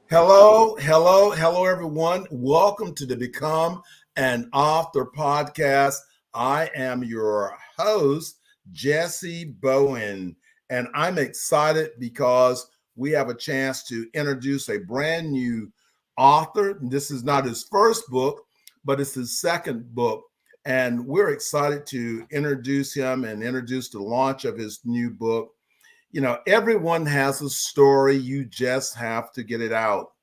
Hello, everyone. Welcome to the Become an Author podcast. I am your host, Jesse Bowen, and I'm excited because we have a chance to introduce a brand new author. This is not his first book, but it's his second book. And we're excited to introduce him and introduce the launch of his new book. Everyone has a story. You just have to get it out.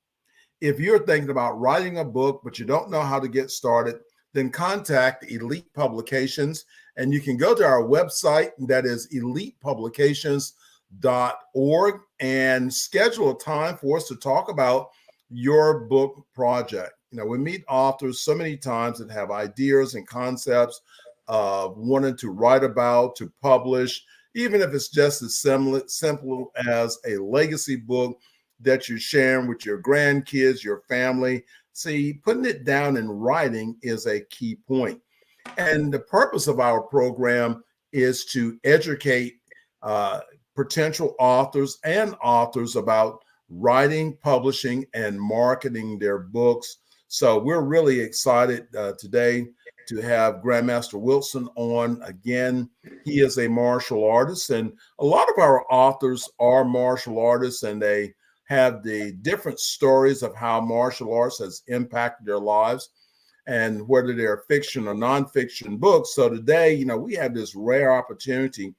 If you're thinking about writing a book, but you don't know how to get started, then contact Elite Publications. And you can go to our website, that is elitepublications.org, and schedule a time for us to talk about your book project. We meet authors so many times that have ideas and concepts of wanting to write about, to publish, even if it's just as simple as a legacy book that you're sharing with your grandkids, your family. See, putting it down in writing is a key point. And the purpose of our program is to educate potential authors and authors about writing, publishing, and marketing their books. So we're really excited today to have Grandmaster Wilson on again. He is a martial artist, and a lot of our authors are martial artists, and they have the different stories of how martial arts has impacted their lives and whether they're fiction or nonfiction books. So today, we have this rare opportunity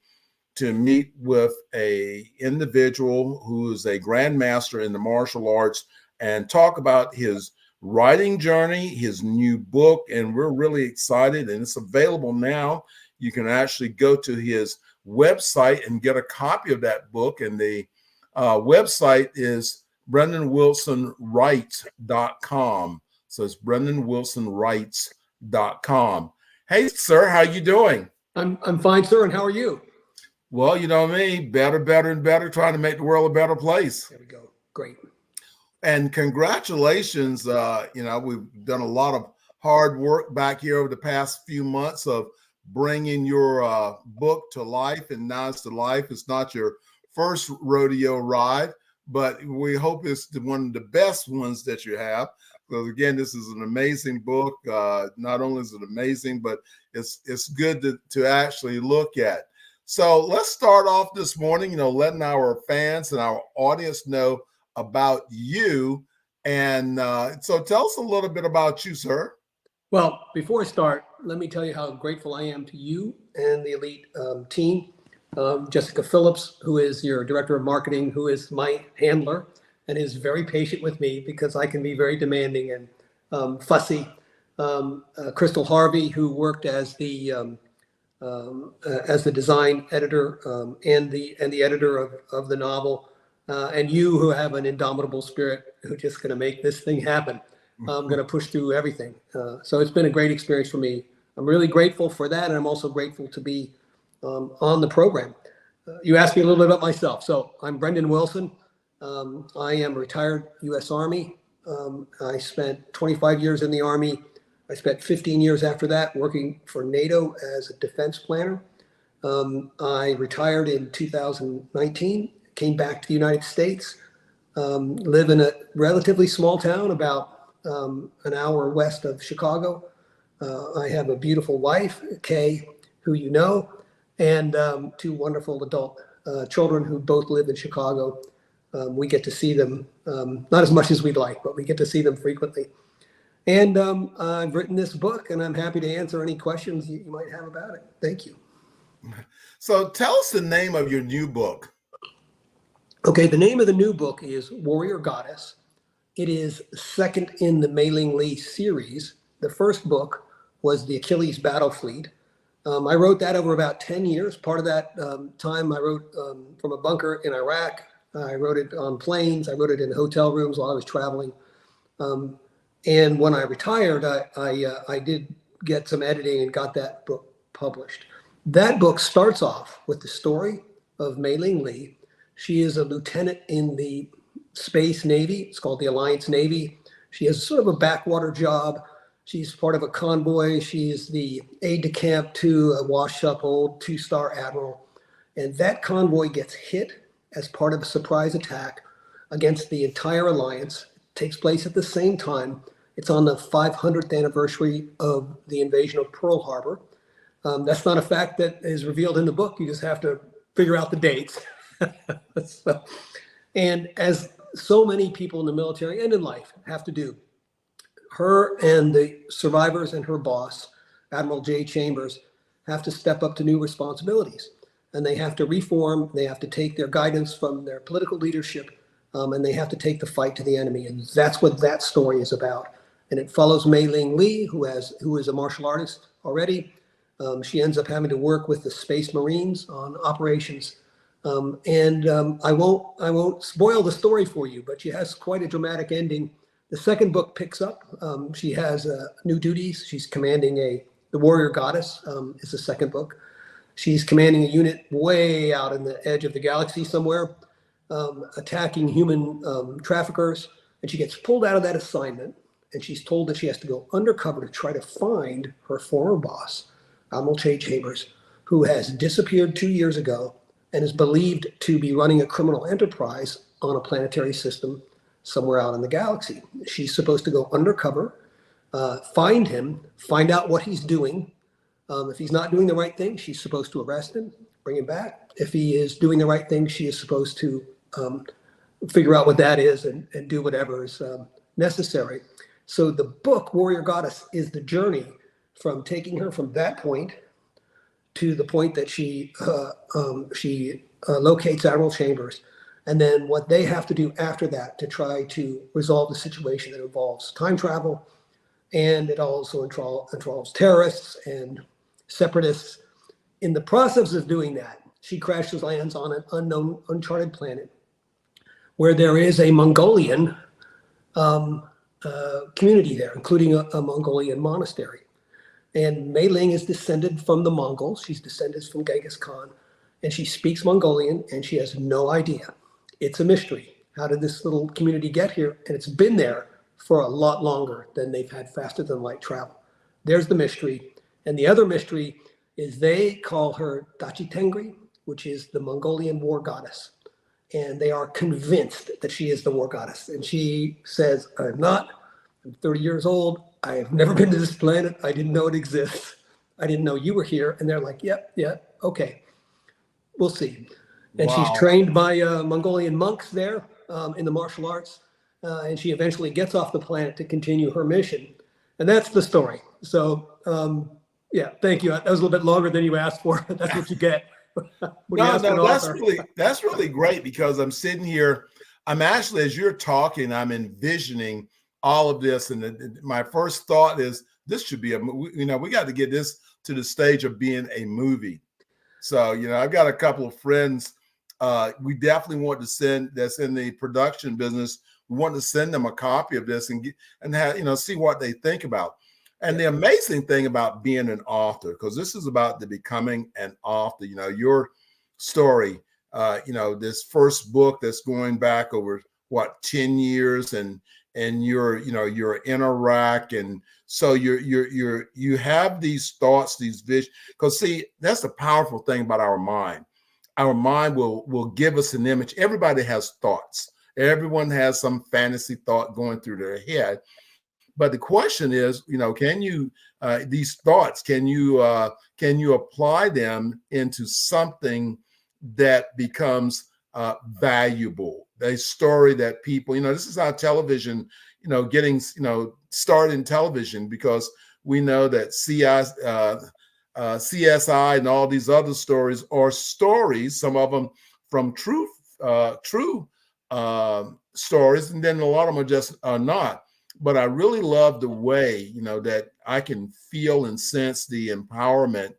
to meet with a individual who is a grandmaster in the martial arts and talk about his writing journey, his new book, and we're really excited, and it's available now. You can actually go to his website and get a copy of that book, and the website is BrendanWilsonWrites.com. So it's BrendanWilsonWrites.com. Hey, sir, how you doing? I'm fine, sir. And how are you? Well, you know me, better and better, trying to make the world a better place. There we go. Great. And congratulations. We've done a lot of hard work back here over the past few months of bringing your book to life. And now it's to life. It's not your first rodeo ride, but we hope it's one of the best ones that you have. Because again, this is an amazing book. Not only is it amazing, but it's good to actually look at. So let's start off this morning, letting our fans and our audience know about you. And so tell us a little bit about you, sir. Well, before I start, let me tell you how grateful I am to you and the Elite team. Jessica Phillips, who is your director of marketing, who is my handler and is very patient with me because I can be very demanding and fussy. Crystal Harvey, who worked as the design editor and the editor of the novel, and you, who have an indomitable spirit, who are just going to make this thing happen. I'm going to push through everything. So it's been a great experience for me. I'm really grateful for that, and I'm also grateful to be on the program. You asked me a little bit about myself. So I'm Brendan Wilson. I am retired U.S. Army. I spent 25 years in the Army. I spent 15 years after that working for NATO as a defense planner. I retired in 2019, came back to the United States, live in a relatively small town about an hour west of Chicago. I have a beautiful wife, Kay, who you know, and two wonderful adult children who both live in Chicago. We get to see them, not as much as we'd like, but we get to see them frequently. And I've written this book, and I'm happy to answer any questions you might have about it. Thank you. So tell us the name of your new book. Okay, the name of the new book is Warrior Goddess. It is second in the Mei Ling Lee series. The first book was The Achilles Battle Fleet. I wrote that over about 10 years. Part of that time I wrote from a bunker in Iraq. I wrote it on planes. I wrote it in hotel rooms while I was traveling. And when I retired, I did get some editing and got that book published. That book starts off with the story of Mei Ling Lee. She is a lieutenant in the Space Navy. It's called the Alliance Navy. She has sort of a backwater job. She's part of a convoy. She's the aide-de-camp to a washed-up old two-star admiral. And that convoy gets hit as part of a surprise attack against the entire alliance. takes place at the same time. It's on the 500th anniversary of the invasion of Pearl Harbor. That's not a fact that is revealed in the book. You just have to figure out the dates. So, and as so many people in the military and in life have to do, her and the survivors and her boss, Admiral J. Chambers, have to step up to new responsibilities. And they have to reform, they have to take their guidance from their political leadership, and they have to take the fight to the enemy. And that's what that story is about. And it follows Mei Ling Lee, who is a martial artist already. She ends up having to work with the Space Marines on operations. I won't spoil the story for you, but she has quite a dramatic ending. The second book picks up. She has new duties. She's commanding the Warrior Goddess is the second book. She's commanding a unit way out in the edge of the galaxy somewhere, attacking human traffickers. And she gets pulled out of that assignment, and she's told that she has to go undercover to try to find her former boss, Admiral J. Chambers, who has disappeared 2 years ago and is believed to be running a criminal enterprise on a planetary system somewhere out in the galaxy. She's supposed to go undercover, find him, find out what he's doing. If he's not doing the right thing, she's supposed to arrest him, bring him back. If he is doing the right thing, she is supposed to figure out what that is and do whatever is necessary. So the book, Warrior Goddess, is the journey from taking her from that point to the point that she locates Admiral Chambers, and then what they have to do after that to try to resolve the situation that involves time travel, and it also involves terrorists and separatists. In the process of doing that, she lands on an unknown, uncharted planet where there is a Mongolian community there, including a Mongolian monastery. And Mei Ling is descended from the Mongols. She's descended from Genghis Khan, and she speaks Mongolian, and she has no idea. It's a mystery. How did this little community get here? And it's been there for a lot longer than they've had faster than light travel. There's the mystery. And the other mystery is they call her Dachi Tengri, which is the Mongolian war goddess. And they are convinced that she is the war goddess. And she says, I'm not. I'm 30 years old. I've never been to this planet. I didn't know it exists. I didn't know you were here. And they're like, yep, okay. We'll see. And Wow. she's trained by Mongolian monks there in the martial arts. And she eventually gets off the planet to continue her mission. And that's the story. So, yeah, thank you. That was a little bit longer than you asked for. That's what you get. That's really great, because I'm sitting here. I'm actually, as you're talking, I'm envisioning all of this. And my first thought is, this should be we got to get this to the stage of being a movie. So, I've got a couple of friends. We definitely want to send that's in the production business. We want to send them a copy of this and have, see what they think about. And the amazing thing about being an author, because this is about the becoming an author, your story, this first book that's going back over 10 years, and you're in Iraq, and so you have these thoughts, these visions. Because see, that's the powerful thing about our mind. Our mind will give us an image. Everybody has thoughts. Everyone has some fantasy thought going through their head. But the question is, can you these thoughts? Can you apply them into something that becomes valuable? A story that people, this is how television, getting started in television, because we know that CSI and all these other stories are stories. Some of them from true stories, and then a lot of them are just not. But I really love the way, that I can feel and sense the empowerment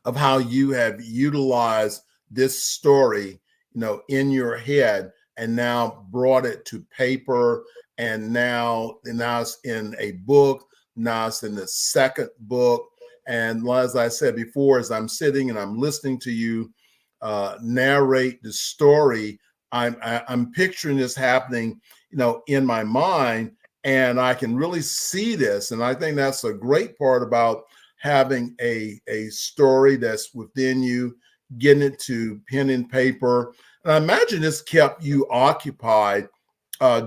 of how you have utilized this story, in your head, and now brought it to paper. And now it's in a book. Now it's in the second book. And as I said before, as I'm sitting and I'm listening to you narrate the story, I'm picturing this happening, in my mind, and I can really see this. And I think that's a great part about having a story that's within you, getting it to pen and paper. And I imagine this kept you occupied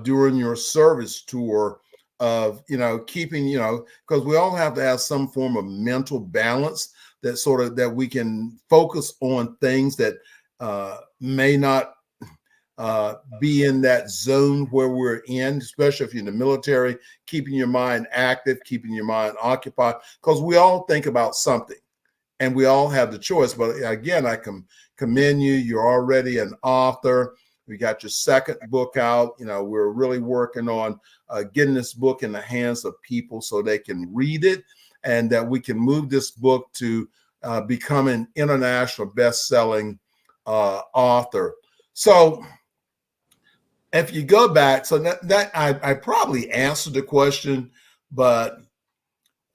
during your service tour of, keeping, because we all have to have some form of mental balance that we can focus on things that may not be in that zone where we're in, especially if you're in the military, keeping your mind active, keeping your mind occupied, because we all think about something and we all have the choice. But again, I can commend you. You're already an author. We got your second book out. We're really working on getting this book in the hands of people so they can read it, and that we can move this book to become an international best-selling author. So if you go back, so that I probably answered the question, but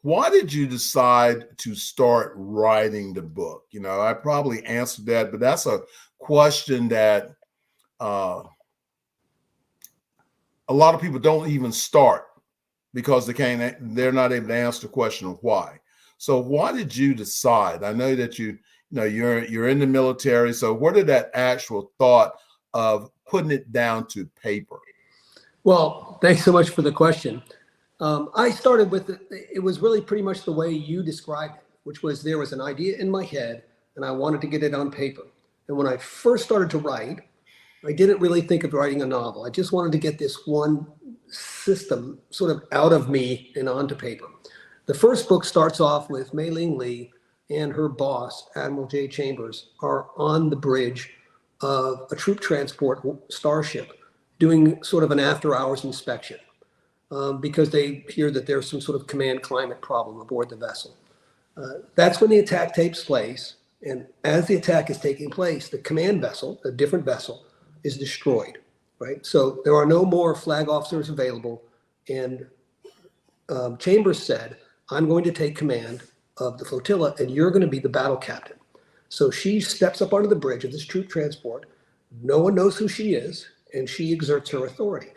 why did you decide to start writing the book? I probably answered that, but that's a question that a lot of people don't even start because they're not able to answer the question of why. So why did you decide? I know that you're in the military. So where did that actual thought of putting it down to paper? Well, thanks so much for the question. I started with it was really pretty much the way you described it, which was there was an idea in my head and I wanted to get it on paper. And when I first started to write, I didn't really think of writing a novel. I just wanted to get this one system sort of out of me and onto paper. The first book starts off with Mei Ling Lee and her boss, Admiral Jay Chambers, are on the bridge of a troop transport starship doing sort of an after-hours inspection because they hear that there's some sort of command climate problem aboard the vessel. That's when the attack takes place. And as the attack is taking place, the command vessel, a different vessel, is destroyed, right? So there are no more flag officers available. And Chambers said, I'm going to take command of the flotilla and you're going to be the battle captain. So she steps up onto the bridge of this troop transport. No one knows who she is, and she exerts her authority.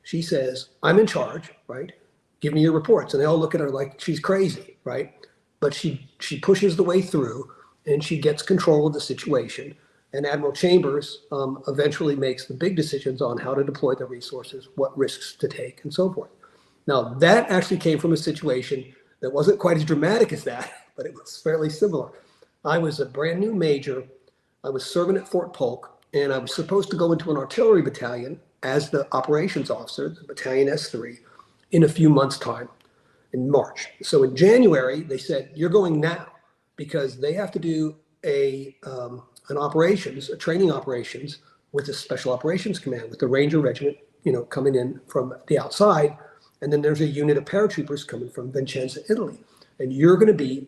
She says, I'm in charge, right? Give me your reports. And they all look at her like she's crazy, right? But she pushes the way through and she gets control of the situation. And Admiral Chambers eventually makes the big decisions on how to deploy the resources, what risks to take, and so forth. Now, that actually came from a situation that wasn't quite as dramatic as that, but it was fairly similar. I was a brand new major. I was serving at Fort Polk, and I was supposed to go into an artillery battalion as the operations officer, the battalion S3, in a few months' time, in March. So in January, they said, you're going now, because they have to do a training operations with the Special Operations Command, with the Ranger Regiment, coming in from the outside. And then there's a unit of paratroopers coming from Vicenza, Italy. And you're going to be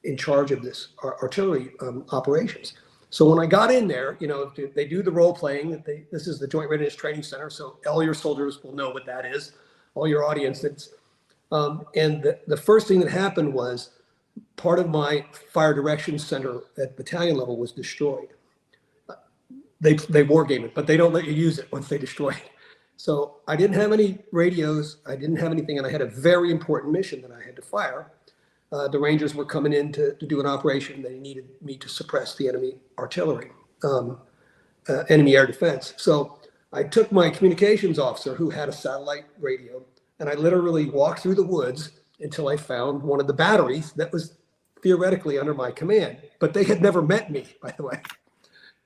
in charge of this artillery operations. So when I got in there, they do the role playing. This is the Joint Readiness Training Center. So all your soldiers will know what that is, all your audience. And the first thing that happened was part of my fire directions center at battalion level was destroyed. They war game it, but they don't let you use it once they destroy it. So I didn't have any radios. I didn't have anything. And I had a very important mission that I had to fire. The Rangers were coming in to do an operation. They needed me to suppress the enemy artillery, enemy air defense. So I took my communications officer who had a satellite radio, and I literally walked through the woods until I found one of the batteries that was theoretically under my command, but they had never met me, by the way.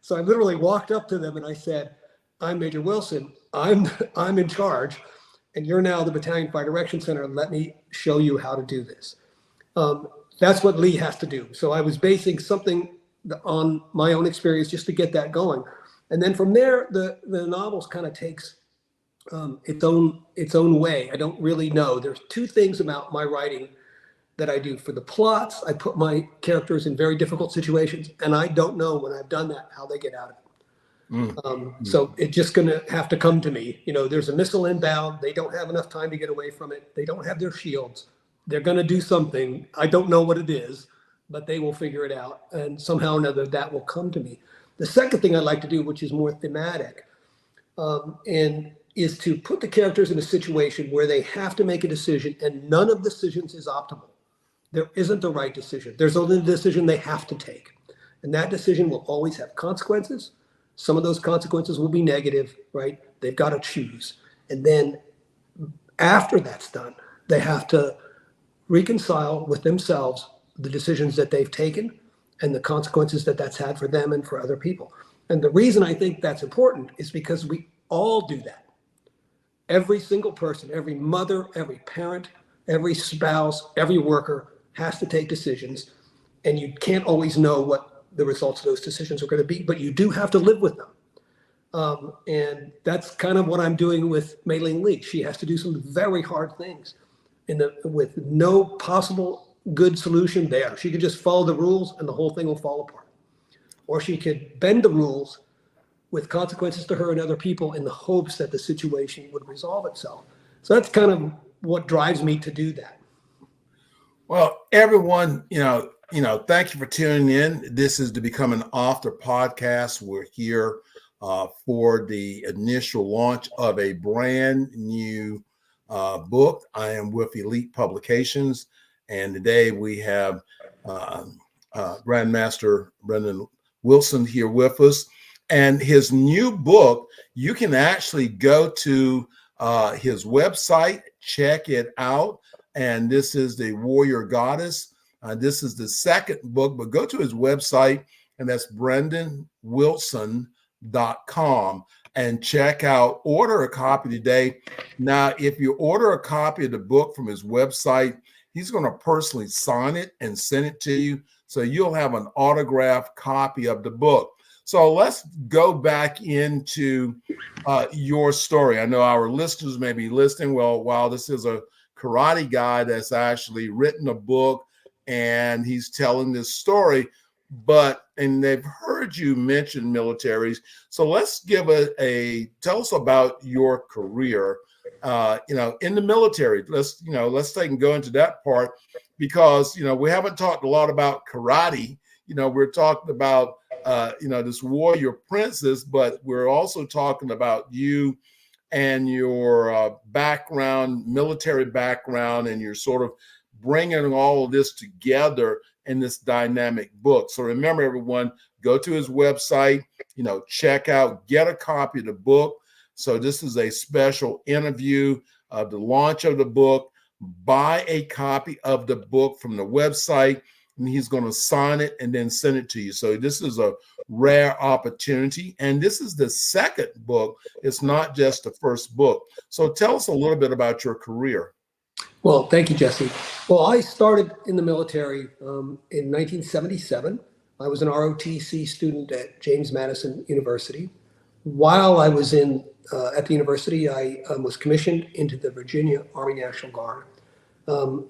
So I literally walked up to them and I said, I'm Major Wilson. I'm in charge, and you're now the Battalion Fire Direction Center. Let me show you how to do this. That's what Lee has to do. So I was basing something on my own experience just to get that going. And then from there, the novels kind of takes its own way. I don't really know. There's two things about my writing that I do. For the plots, I put my characters in very difficult situations, and I don't know when I've done that how they get out of it. So it's just going to have to come to me. There's a missile inbound. They don't have enough time to get away from it. They don't have their shields. They're going to do something. I don't know what it is, but they will figure it out. And somehow or another, that will come to me. The second thing I like to do, which is more thematic, and is to put the characters in a situation where they have to make a decision, and none of the decisions is optimal. There isn't the right decision. There's only the decision they have to take. And that decision will always have consequences. Some of those consequences will be negative, right? They've got to choose. And then after that's done, they have to reconcile with themselves the decisions that they've taken and the consequences that that's had for them and for other people. And the reason I think that's important is because we all do that. Every single person, every mother, every parent, every spouse, every worker has to take decisions, and you can't always know what the results of those decisions are going to be, but you do have to live with them. And that's kind of what I'm doing with Mei-Ling Lee. She has to do some very hard things with no possible good solution there. She could just follow the rules and the whole thing will fall apart. Or she could bend the rules with consequences to her and other people in the hopes that the situation would resolve itself. So that's kind of what drives me to do that. Well, everyone, thank you for tuning in. This is the Become an Author podcast. We're here for the initial launch of a brand new book. I am with Elite Publications, and today we have Grandmaster Brendan Wilson here with us. And his new book, you can actually go to his website, check it out. And this is The Warrior Goddess. This is the second book, but go to his website, and that's brendanwilson.com, and check out, order a copy today. Now, if you order a copy of the book from his website, he's going to personally sign it and send it to you. So you'll have an autographed copy of the book. So let's go back into your story. I know our listeners may be listening. Well, wow, this is a karate guy that's actually written a book and he's telling this story, and they've heard you mention militaries. So let's give tell us about your career, in the military. Let's take and go into that part, because, we haven't talked a lot about karate. We're talking about, this warrior princess, but we're also talking about you and your background, military background, and you're sort of bringing all of this together in this dynamic book. So remember, everyone, go to his website, check out, get a copy of the book. So this is a special interview of the launch of the book. Buy a copy of the book from the website, and he's going to sign it and then send it to you. So this is a rare opportunity. And this is the second book. It's not just the first book. So tell us a little bit about your career. Well, thank you, Jesse. Well, I started in the military in 1977. I was an ROTC student at James Madison University. While I was at the university, I was commissioned into the Virginia Army National Guard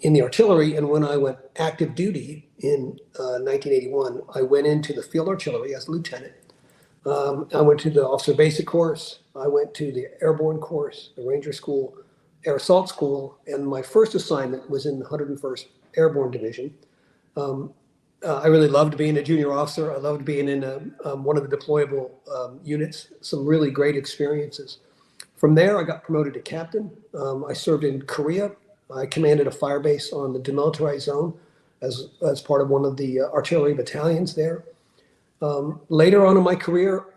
in the artillery. And when I went active duty in 1981, I went into the field artillery as a lieutenant. I went to the officer basic course. I went to the airborne course, the Ranger School, Air Assault School, and my first assignment was in the 101st Airborne Division. I really loved being a junior officer. I loved being in one of the deployable units, some really great experiences. From there, I got promoted to captain. I served in Korea. I commanded a fire base on the demilitarized zone as part of one of the artillery battalions there. Later on in my career,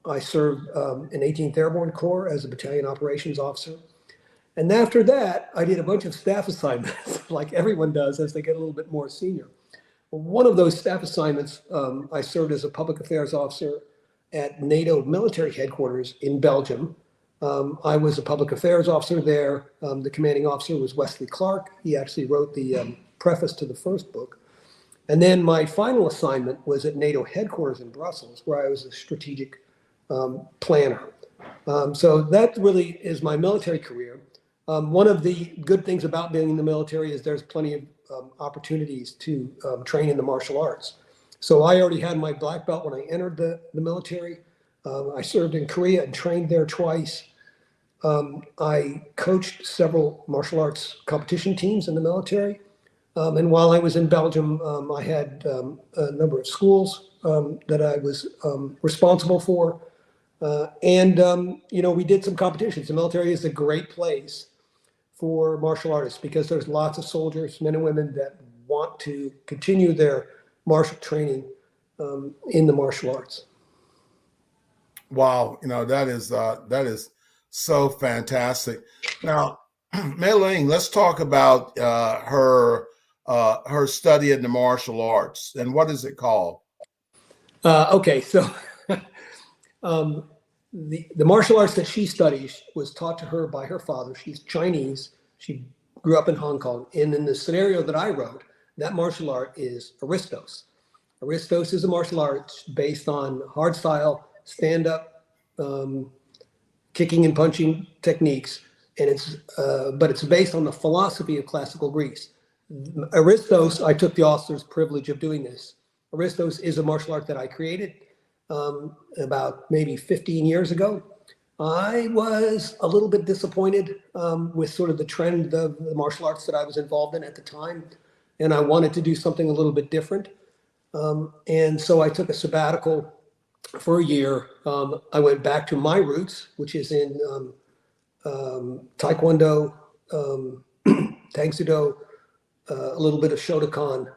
I served in 18th Airborne Corps as a battalion operations officer. And after that, I did a bunch of staff assignments, like everyone does as they get a little bit more senior. One of those staff assignments, I served as a public affairs officer at NATO military headquarters in Belgium. I was a public affairs officer there. The commanding officer was Wesley Clark. He actually wrote the preface to the first book. And then my final assignment was at NATO headquarters in Brussels, where I was a strategic planner. So that really is my military career. One of the good things about being in the military is there's plenty of opportunities to train in the martial arts. So I already had my black belt when I entered the military. I served in Korea and trained there twice. I coached several martial arts competition teams in the military. And while I was in Belgium, I had a number of schools that I was responsible for. We did some competitions. The military is a great place for martial artists because there's lots of soldiers, men and women, that want to continue their martial training in the martial arts. Wow, that is so fantastic. Now, Mei Ling, let's talk about her study in the martial arts, and what is it called? Okay, so um, the martial arts that she studies was taught to her by her father. She's Chinese. She grew up in Hong Kong. And in the scenario that I wrote, that martial art is Aristos. Aristos is a martial arts based on hard style, stand up, kicking and punching techniques, and but it's based on the philosophy of classical Greece. Aristos, I took the author's privilege of doing this. Aristos is a martial art that I created about maybe 15 years ago. I was a little bit disappointed with sort of the trend of the martial arts that I was involved in at the time, and I wanted to do something a little bit different. And so I took a sabbatical for a year. I went back to my roots, which is in Taekwondo, Tang Soo Do, a little bit of Shotokan,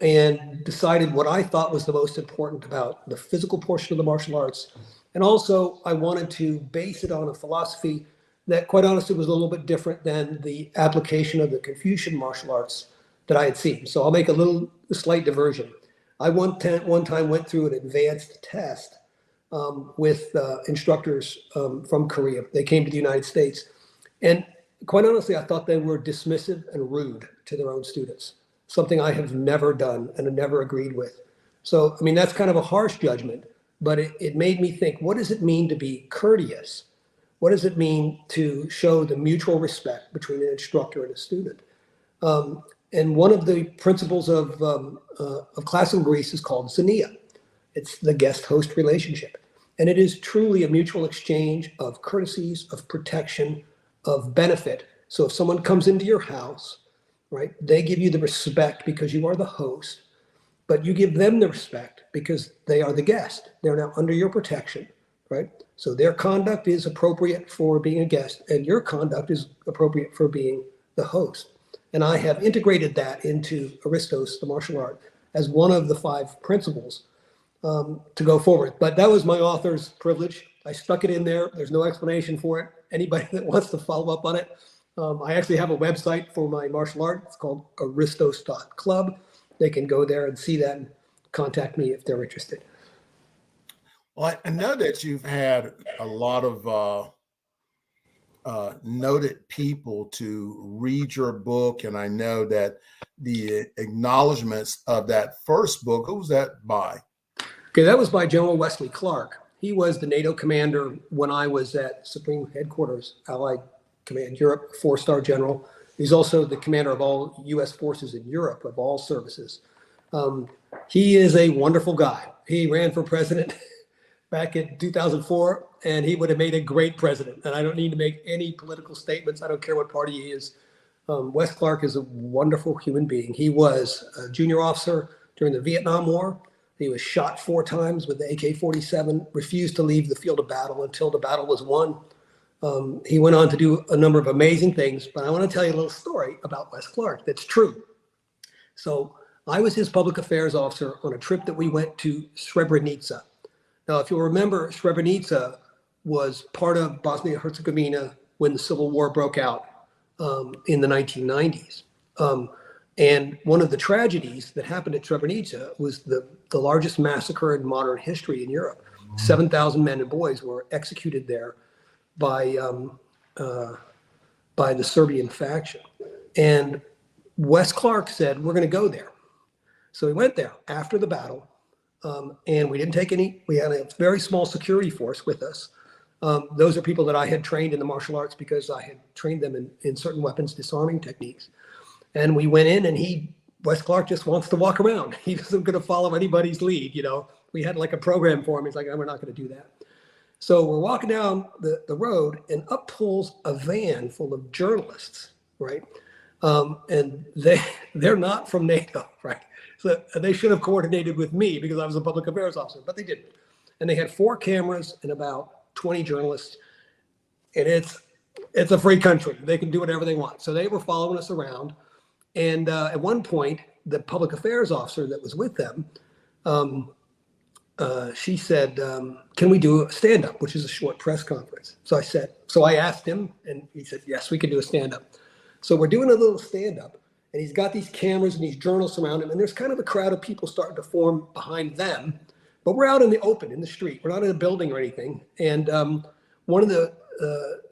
and decided what I thought was the most important about the physical portion of the martial arts. And also, I wanted to base it on a philosophy that, quite honestly, was a little bit different than the application of the Confucian martial arts that I had seen. So I'll make a slight diversion. I one time went through an advanced test with instructors from Korea. They came to the United States. And quite honestly, I thought they were dismissive and rude to their own students, something I have never done and have never agreed with. So, I mean, that's kind of a harsh judgment, but it made me think, what does it mean to be courteous? What does it mean to show the mutual respect between an instructor and a student? And one of the principles of classical Greece is called xenia. It's the guest-host relationship. And it is truly a mutual exchange of courtesies, of protection, of benefit. So if someone comes into your house, right, they give you the respect because you are the host, but you give them the respect because they are the guest. They're now under your protection, right? So their conduct is appropriate for being a guest, and your conduct is appropriate for being the host. And I have integrated that into Aristos, the martial art, as one of the 5 principles to go forward. But that was my author's privilege. I stuck it in there. There's no explanation for it. Anybody that wants to follow up on it, I actually have a website for my martial art. It's called aristos.club. They can go there and see that and contact me if they're interested. Well, I know that you've had a lot of noted people to read your book, and I know that the acknowledgments of that first book, who was that by? Okay, that was by General Wesley Clark. He was the NATO commander when I was at Supreme Headquarters, Allied Command Europe, 4-star general. He's also the commander of all U.S. forces in Europe, of all services. He is a wonderful guy. He ran for president back in 2004, and he would have made a great president. And I don't need to make any political statements. I don't care what party he is. Wes Clark is a wonderful human being. He was a junior officer during the Vietnam War. He was shot 4 times with the AK-47, refused to leave the field of battle until the battle was won. He went on to do a number of amazing things, but I want to tell you a little story about Wes Clark that's true. So I was his public affairs officer on a trip that we went to Srebrenica. Now, if you'll remember, Srebrenica was part of Bosnia-Herzegovina when the Civil War broke out in the 1990s. And one of the tragedies that happened at Srebrenica was the largest massacre in modern history in Europe. 7,000 men and boys were executed there by the Serbian faction. And Wes Clark said, we're going to go there. So we went there after the battle, and we didn't take any. We had a very small security force with us. Those are people that I had trained in the martial arts because I had trained them in certain weapons disarming techniques. And we went in, and Wes Clark just wants to walk around. He isn't going to follow anybody's lead. You know, we had like a program for him. He's like, oh, we're not going to do that. So we're walking down the road, and up pulls a van full of journalists, right? And they're not from NATO, right? So they should have coordinated with me because I was a public affairs officer, but they didn't. And they had 4 cameras and about 20 journalists, and it's a free country. They can do whatever they want. So they were following us around. And at one point, the public affairs officer that was with them she said, can we do a stand-up, which is a short press conference? So I asked him, and he said, yes, we can do a stand-up. So we're doing a little stand-up, and he's got these cameras and these journalists around him, and there's kind of a crowd of people starting to form behind them. But we're out in the open, in the street. We're not in a building or anything. And one of the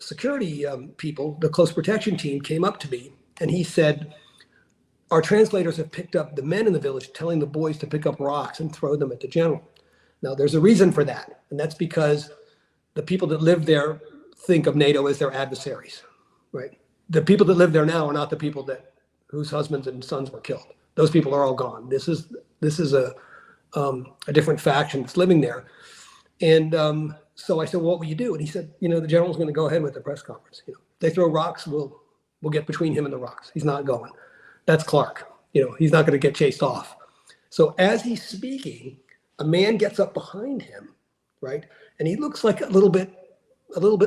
security people, the close protection team, came up to me, and he said, our translators have picked up the men in the village telling the boys to pick up rocks and throw them at the general. Now, there's a reason for that, and that's because the people that live there think of NATO as their adversaries, right? The people that live there now are not the people whose husbands and sons were killed. Those people are all gone. This is a different faction that's living there. And so I said, well, what will you do? And he said, the general's going to go ahead with the press conference. They throw rocks, we'll get between him and the rocks. He's not going. That's Clark. He's not going to get chased off. So as he's speaking, a man gets up behind him, right? And he looks like a little bit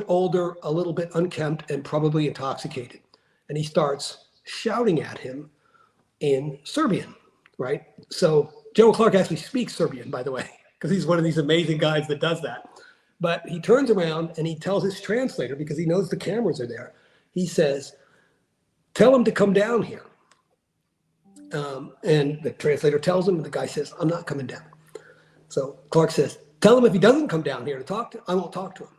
older, a little bit unkempt, and probably intoxicated. And he starts shouting at him in Serbian, right? So General Clark actually speaks Serbian, by the way, because he's one of these amazing guys that does that. But he turns around and he tells his translator, because he knows the cameras are there, he says, tell him to come down here. And the translator tells him, and the guy says, I'm not coming down. So Clark says, tell him if he doesn't come down here to talk to, I won't talk to him.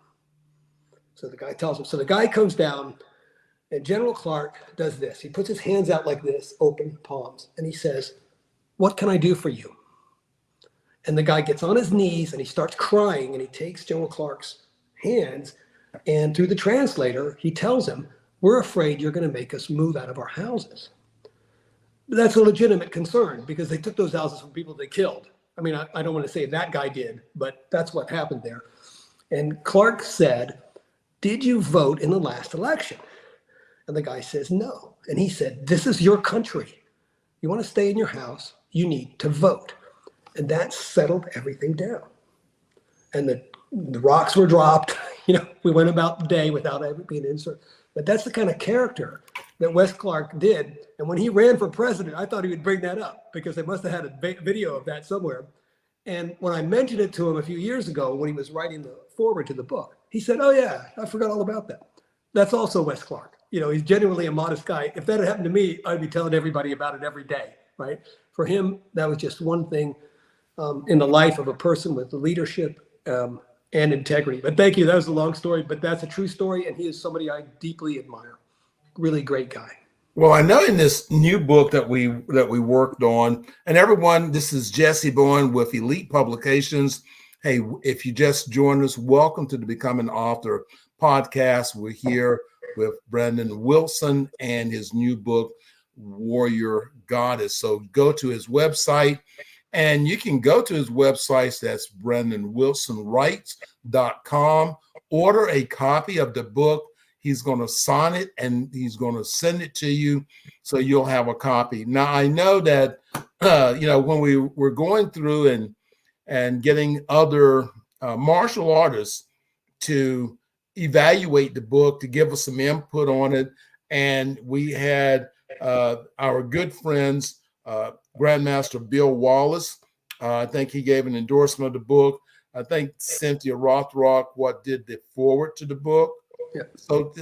So the guy tells him. So the guy comes down, and General Clark does this. He puts his hands out like this, open palms, and he says, what can I do for you? And the guy gets on his knees and he starts crying, and he takes General Clark's hands, and through the translator, he tells him, we're afraid you're going to make us move out of our houses. That's a legitimate concern, because they took those houses from people they killed. I mean, I don't want to say that guy did, but that's what happened there. And Clark said, did you vote in the last election? And the guy says, no. And he said, this is your country. You want to stay in your house, you need to vote. And that settled everything down. And the rocks were dropped. We went about the day without ever being inserted. But that's the kind of character that Wes Clark did. And when he ran for president, I thought he would bring that up, because they must have had a video of that somewhere. And when I mentioned it to him a few years ago, when he was writing the foreword to the book, he said, oh yeah, I forgot all about that. That's also Wes Clark. He's genuinely a modest guy. If that had happened to me, I'd be telling everybody about it every day, right? For him, that was just one thing in the life of a person with leadership and integrity. But thank you. That was a long story, but that's a true story. And he is somebody I deeply admire. Really great guy. Well, I know in this new book that we worked on, and everyone, this is Jesse Bowen with Elite Publications. Hey, if you just joined us, welcome to the Become an Author podcast. We're here with Brendan Wilson and his new book, Warrior Goddess. So go to his website, and you can go to his website. That's BrendanWilsonWrites.com. Order a copy of the book. He's going to sign it and he's going to send it to you, so you'll have a copy. Now, I know that, when we were going through and getting other martial artists to evaluate the book, to give us some input on it, and we had our good friends, Grandmaster Bill Wallace. I think he gave an endorsement of the book. I think Cynthia Rothrock did the foreword to the book. Yeah. So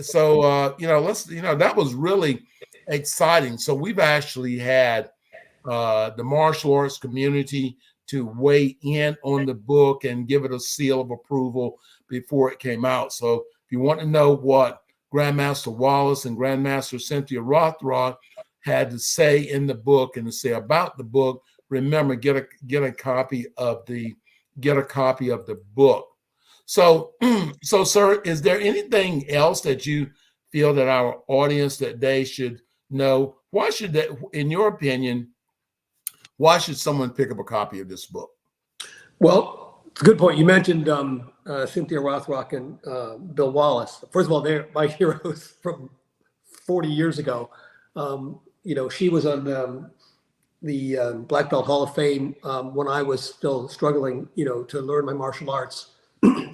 that was really exciting. So we've actually had the martial arts community to weigh in on the book and give it a seal of approval before it came out. So if you want to know what Grandmaster Wallace and Grandmaster Cynthia Rothrock had to say in the book and to say about the book, remember, get a copy of the book. So, sir, is there anything else that you feel that our audience that they should know? Why should they, in your opinion, why should someone pick up a copy of this book? Well, it's a good point. You mentioned Cynthia Rothrock and Bill Wallace. First of all, they're my heroes from 40 years ago. She was on the Black Belt Hall of Fame when I was still struggling, to learn my martial arts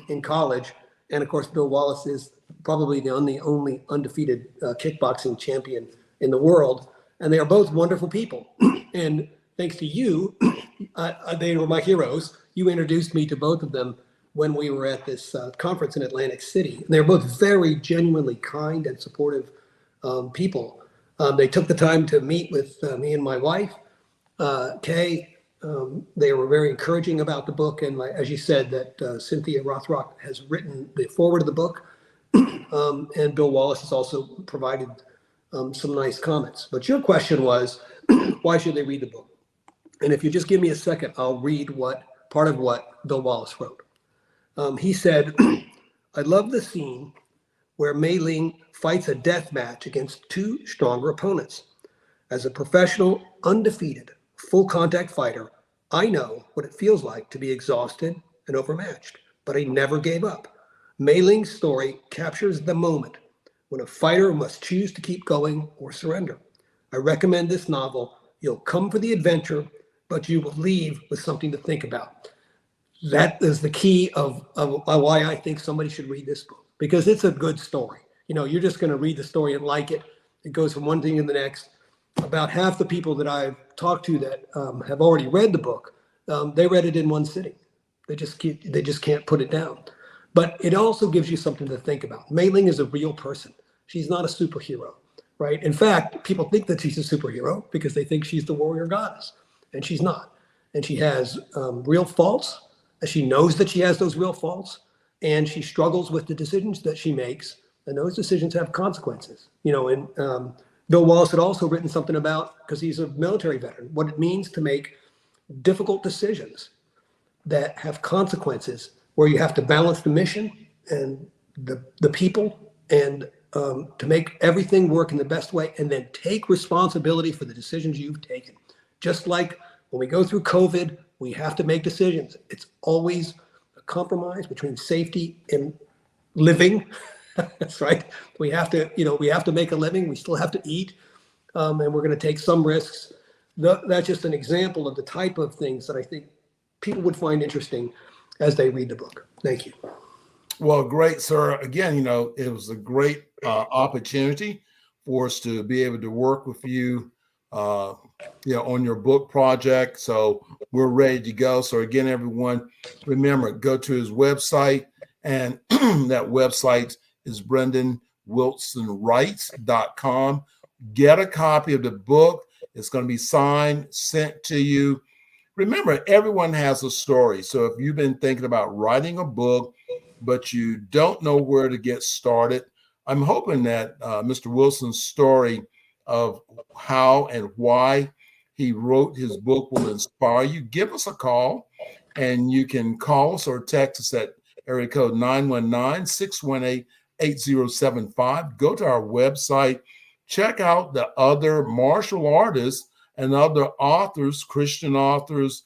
in college. And of course, Bill Wallace is probably the only undefeated kickboxing champion in the world. And they are both wonderful people. And thanks to you, they were my heroes. you introduced me to both of them when we were at this conference in Atlantic City. They're both very genuinely kind and supportive people. They took the time to meet with me and my wife, Kay. They were very encouraging about the book. And as you said, that Cynthia Rothrock has written the foreword of the book. And Bill Wallace has also provided some nice comments. But your question was, why should they read the book? And if you just give me a second, I'll read part of what Bill Wallace wrote. He said, I love the scene where Mei Ling fights a death match against two stronger opponents. As a professional, undefeated, full contact fighter, I know what it feels like to be exhausted and overmatched, but I never gave up. Mei Ling's story captures the moment when a fighter must choose to keep going or surrender. I recommend this novel. You'll come for the adventure, but you will leave with something to think about. That is the key of why I think somebody should read this book, because it's a good story. You know, you're just going to read the story and like it. It goes from one thing to the next. About half the people that I've talked to that have already read the book, they read it in one sitting. They just can't put it down. But it also gives you something to think about. Mei Ling is a real person. She's not a superhero, right? In fact, people think that she's a superhero because they think she's the warrior goddess, and she's not. And she has real faults. She knows that she has those real faults, and she struggles with the decisions that she makes, and those decisions have consequences. You know, and Bill Wallace had also written something about, because he's a military veteran, what it means to make difficult decisions that have consequences, where you have to balance the mission and the people, and to make everything work in the best way, and then take responsibility for the decisions you've taken. Just like when we go through COVID, we have to make decisions. It's always a compromise between safety and living. That's right. We have to make a living. We still have to eat, and we're going to take some risks. That's just an example of the type of things that I think people would find interesting as they read the book. Thank you. Well, great, sir. Again, it was a great opportunity for us to be able to work with you, on your book project. So we're ready to go. So again, everyone, remember, go to his website, and that website is BrendanWilsonWrites.com. Get a copy of the book. It's going to be signed, sent to you. Remember, everyone has a story. So if you've been thinking about writing a book, but you don't know where to get started, I'm hoping that Mr. Wilson's story of how and why he wrote his book will inspire you. Give us a call, and you can call us or text us at area code 919-618-8075. Go to our website, check out the other martial artists and other authors, Christian authors,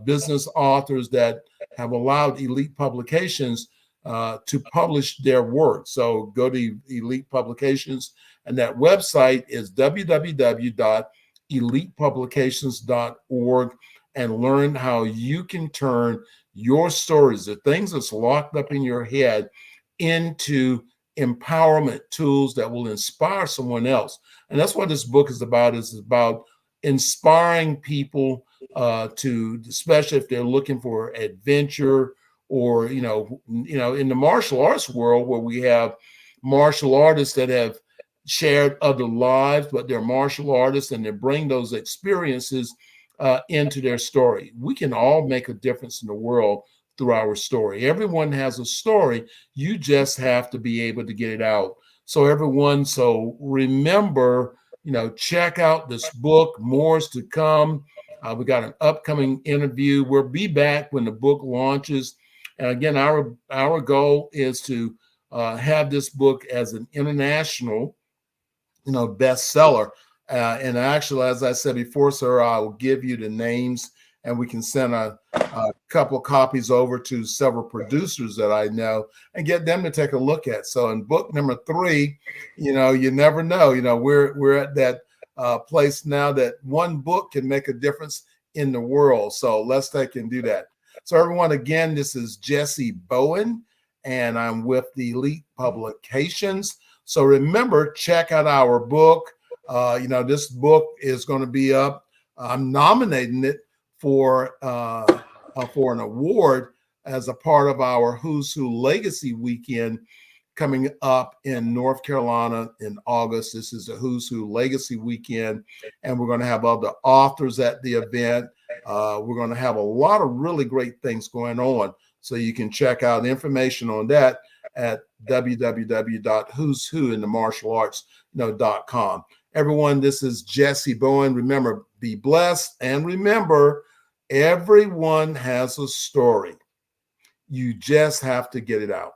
business authors that have allowed Elite Publications to publish their work. So go to Elite Publications, and that website is www.elitepublications.org, and learn how you can turn your stories, the things that's locked up in your head, into empowerment tools that will inspire someone else. And that's what this book is about. It's about inspiring people to, especially if they're looking for adventure, or in the martial arts world, where we have martial artists that have shared other lives, but they're martial artists, and they bring those experiences into their story. We can all make a difference in the world through our story. Everyone has a story. You just have to be able to get it out. So everyone, remember, check out this book. More is to come. We got an upcoming interview. We'll be back when the book launches. And again, our goal is to have this book as an international, bestseller. And actually, as I said before, sir, I will give you the names, and we can send a couple of copies over to several producers that I know and get them to take a look at. So in book number 3, you never know. We're at that place now that one book can make a difference in the world. So let's take and do that. So everyone, again, this is Jesse Bowen, and I'm with the Elite Publications. So remember, check out our book. This book is going to be up. I'm nominating it for for an award as a part of our Who's Who Legacy Weekend coming up in North Carolina in August. This is the Who's Who Legacy Weekend, and we're going to have other authors at the event. We're going to have a lot of really great things going on. So you can check out information on that at www.who'swhointhemartialarts.com. Everyone, this is Jesse Bowen. Remember, be blessed, and remember, everyone has a story. You just have to get it out.